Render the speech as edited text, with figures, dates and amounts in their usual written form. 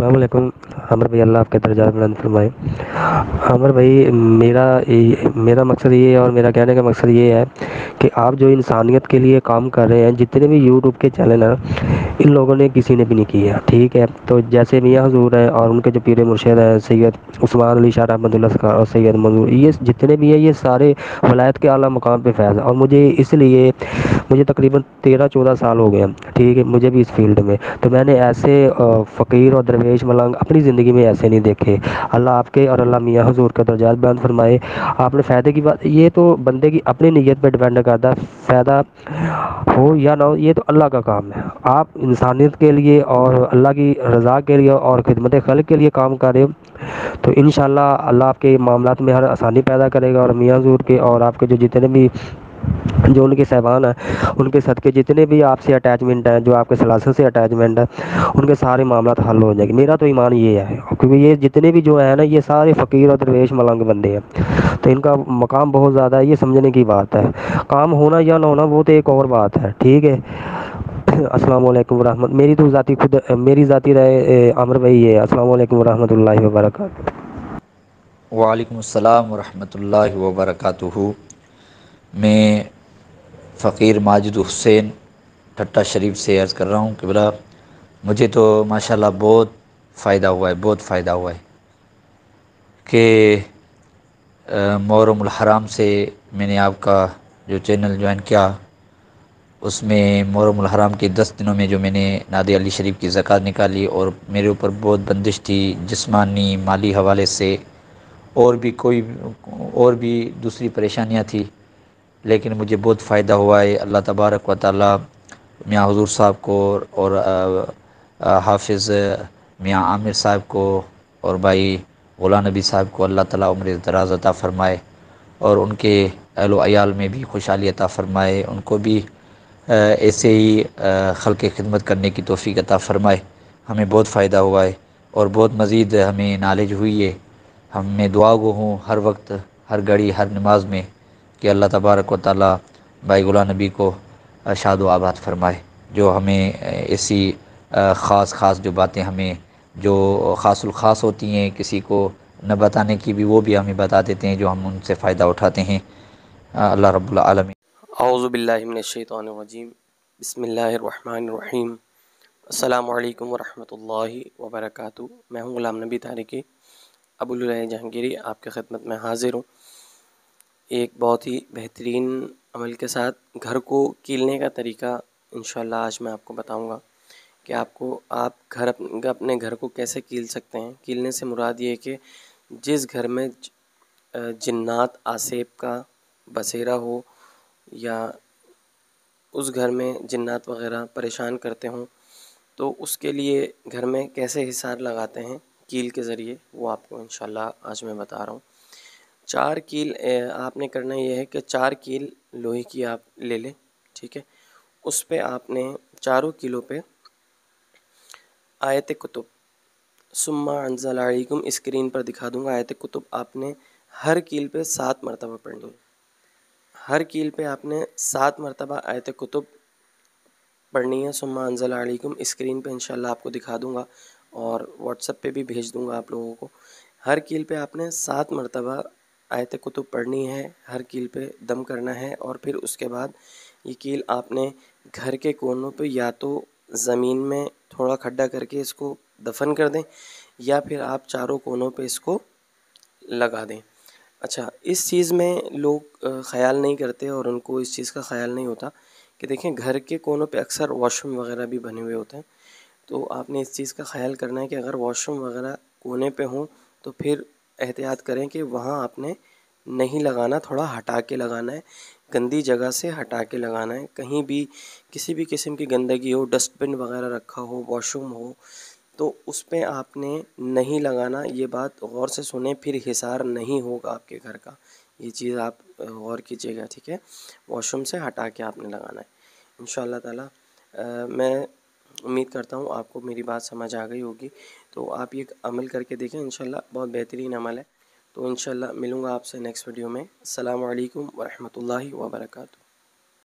السلام علیکم عامر بھائی، اللہ آپ کے درجات بلند فرمائے۔ عامر بھائی، میرا مقصد یہ ہے اور میرا کہنے کا مقصد یہ ہے کہ آپ جو انسانیت کے لیے کام کر رہے ہیں، جتنے بھی یوٹیوب کے چینل ہیں ان لوگوں نے کسی نے بھی نہیں کیا، ٹھیک ہے؟ تو جیسے میاں حضور ہیں اور ان کے جو پیر مرشد ہیں سید عثمان علی شاہ رحمۃ اللہ سکار اور سید منظور، یہ جتنے بھی ہیں یہ سارے ولایت کے اعلیٰ مقام پہ فیض ہیں، اور مجھے تقریباً 13-14 سال ہو گئے ہیں، ٹھیک ہے، مجھے بھی اس فیلڈ میں۔ تو میں نے ایسے فقیر اور درویش ملنگ اپنی زندگی میں ایسے نہیں دیکھے۔ اللہ آپ کے اور اللہ میاں حضور کا درجات بیان فرمائے۔ آپ نے فائدے کی بات، یہ تو بندے کی اپنی نیت پہ ڈیپینڈ کرتا ہے، فائدہ ہو یا نہ ہو یہ تو اللہ کا کام ہے۔ آپ انسانیت کے لیے اور اللہ کی رضا کے لیے اور خدمت خلق کے لیے کام کر رہے ہو تو انشاءاللہ اللہ آپ کے معاملات میں ہر آسانی پیدا کرے گا، اور میاں حضور کے اور آپ کے جو جتنے بھی جو ان کے صاحبان ہیں ان کے صدقے جتنے بھی آپ سے اٹیچمنٹ ہیں، جو آپ کے سلاسل سے اٹیچمنٹ ہے، ان کے سارے معاملات حل ہو جائیں گے۔ میرا تو ایمان یہ ہے، کیونکہ یہ جتنے بھی جو ہیں نا یہ سارے فقیر اور درویش ملنگ بندے ہیں، تو ان کا مقام بہت زیادہ ہے، یہ سمجھنے کی بات ہے۔ کام ہونا یا نہ ہونا وہ تو ایک اور بات ہے، ٹھیک ہے۔ السلام علیکم ورحمۃ، میری ذاتی رائے عامر بھائی ہے۔ السلام علیکم ورحمۃ اللہ وبرکاتہ۔ وعلیکم السلام ورحمۃ اللہ وبرکاتہ۔ میں فقیر ماجد حسین ٹھٹہ شریف سے عرض کر رہا ہوں کہ بلا مجھے تو ماشاءاللہ بہت فائدہ ہوا ہے، بہت فائدہ ہوا ہے کہ محرم الحرام سے میں نے آپ کا جو چینل جوائن کیا، اس میں محرم الحرام کے 10 دنوں میں جو میں نے نادی علی شریف کی زکوٰۃ نکالی، اور میرے اوپر بہت بندش تھی جسمانی مالی حوالے سے، اور بھی دوسری پریشانیاں تھیں، لیکن مجھے بہت فائدہ ہوا ہے۔ اللہ تبارک و تعالی میاں حضور صاحب کو اور حافظ میاں عامر صاحب کو اور بھائی غلام نبی صاحب کو اللہ تعالی عمر دراز عطا فرمائے، اور ان کے اہل و عیال میں بھی خوشحالی عطا فرمائے، ان کو بھی ایسے ہی خلق خدمت کرنے کی توفیق عطا فرمائے۔ ہمیں بہت فائدہ ہوا ہے اور بہت مزید ہمیں نالج ہوئی ہے۔ ہم میں دعا گو ہوں ہر وقت، ہر گھڑی، ہر نماز میں کہ اللہ تبارک و تعالی بھائی غلام نبی کو شاد و آباد فرمائے، جو ہمیں ایسی خاص جو باتیں ہمیں جو خاص الخاص ہوتی ہیں کسی کو نہ بتانے کی بھی، وہ بھی ہمیں بتا دیتے ہیں جو ہم ان سے فائدہ اٹھاتے ہیں۔ اللہ رب العالمین۔ اعوذ باللہ من الشیطان الرجیم، بسم اللہ الرحمن الرحیم۔ السلام علیکم ورحمۃ اللہ وبرکاتہ۔ میں ہوں غلام نبی طارقی ابو العلا جہانگیری، آپ کی خدمت میں حاضر ہوں ایک بہت ہی بہترین عمل کے ساتھ۔ گھر کو کیلنے کا طریقہ انشاءاللہ آج میں آپ کو بتاؤں گا کہ آپ اپنے گھر کو کیسے کیل سکتے ہیں۔ کیلنے سے مراد یہ ہے کہ جس گھر میں جنات آسیب کا بسیرا ہو، یا اس گھر میں جنات وغیرہ پریشان کرتے ہوں، تو اس کے لیے گھر میں کیسے حصار لگاتے ہیں کیل کے ذریعے، وہ آپ کو انشاءاللہ آج میں بتا رہا ہوں۔ 4 کیل آپ نے کرنا یہ ہے کہ 4 کیل لوہے کی آپ لے لیں، ٹھیک ہے۔ اس پہ آپ نے چاروں کیلوں پہ آیت کتب ثم انزل علیکم، اسکرین پر دکھا دوں گا، آیت کتب آپ نے ہر کیل پہ 7 مرتبہ پڑھنی ہے۔ ہر کیل پہ آپ نے 7 مرتبہ آیت کتب پڑھنی ہے۔ ثم انزل علیکم اسکرین پہ انشاءاللہ آپ کو دکھا دوں گا، اور واٹس ایپ پہ بھی بھیج دوں گا آپ لوگوں کو۔ ہر کیل پہ آپ نے 7 مرتبہ آیت کتب پڑھنی ہے، ہر کیل پہ دم کرنا ہے، اور پھر اس کے بعد یہ کیل آپ نے گھر کے کونوں پہ یا تو زمین میں تھوڑا کھڈا کر کے اس کو دفن کر دیں، یا پھر آپ چاروں کونوں پہ اس کو لگا دیں۔ اچھا، اس چیز میں لوگ خیال نہیں کرتے، اور ان کو اس چیز کا خیال نہیں ہوتا کہ دیکھیں گھر کے کونوں پہ اکثر واش روم وغیرہ بھی بنے ہوئے ہوتے ہیں، تو آپ نے اس چیز کا خیال کرنا ہے کہ اگر واش روم وغیرہ کونے پہ ہوں تو پھر احتیاط کریں کہ وہاں آپ نے نہیں لگانا، تھوڑا ہٹا کے لگانا ہے، گندی جگہ سے ہٹا کے لگانا ہے۔ کہیں بھی کسی بھی قسم کی گندگی ہو، ڈسٹ بن وغیرہ رکھا ہو، واش روم ہو، تو اس پہ آپ نے نہیں لگانا۔ یہ بات غور سے سنیں، پھر حصار نہیں ہوگا آپ کے گھر کا، یہ چیز آپ غور کیجیے گا، ٹھیک ہے۔ واش روم سے ہٹا کے آپ نے لگانا ہے انشاءاللہ تعالی۔ میں امید کرتا ہوں آپ کو میری بات سمجھ آ گئی ہوگی، تو آپ یہ عمل کر کے دیکھیں، انشاءاللہ بہت بہترین عمل ہے۔ تو انشاءاللہ ملوں گا آپ سے نیکسٹ ویڈیو میں۔ السلام علیکم ورحمۃ اللہ وبرکاتہ۔